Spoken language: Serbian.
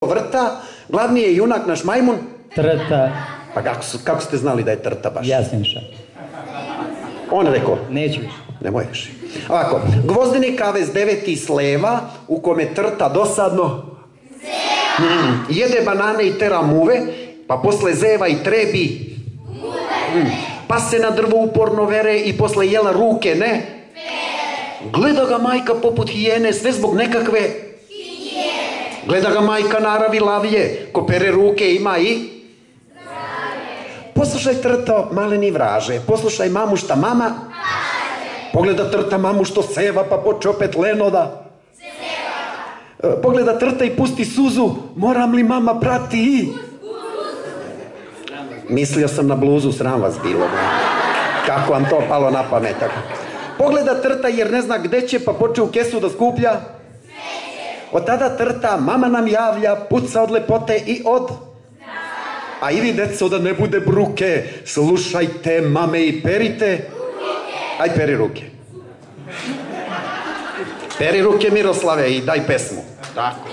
vrta, glavni je junak naš majmun. Trta. Pa kako ste znali da je trta baš? Ja Siniša. On rekao. Neću više. Nemoj više. Ovako, gvozdeni kavez 9. s leva, u kome trta dosadno. Jede banane i tera muve, pa posle zeva i trebi. Pa se na drvo uporno vere i posle jela ruke, ne? Gleda ga majka poput hijene, sve zbog nekakve hijene. Gleda ga majka naravi lavije, ko pere ruke ima i poslušaj trto, maleni vraže, poslušaj mamu šta mama kaže. Pogleda trta mamu što seva, pa poče opet leno da seva. Pogleda trta i pusti suzu, moram li mama prati i mislio sam na bluzu, sram vas bilo. Kako vam to palo na pamet? Pogleda trta jer ne zna gde će, pa poče u kesu da skuplja. Od tada trta, mama nam javlja, puca od lepote i od... A i vi, deco, da ne bude bruke, slušajte mame i perite. Aj, peri ruke. Peri ruke, Miroslave, i daj pesmu. Tako.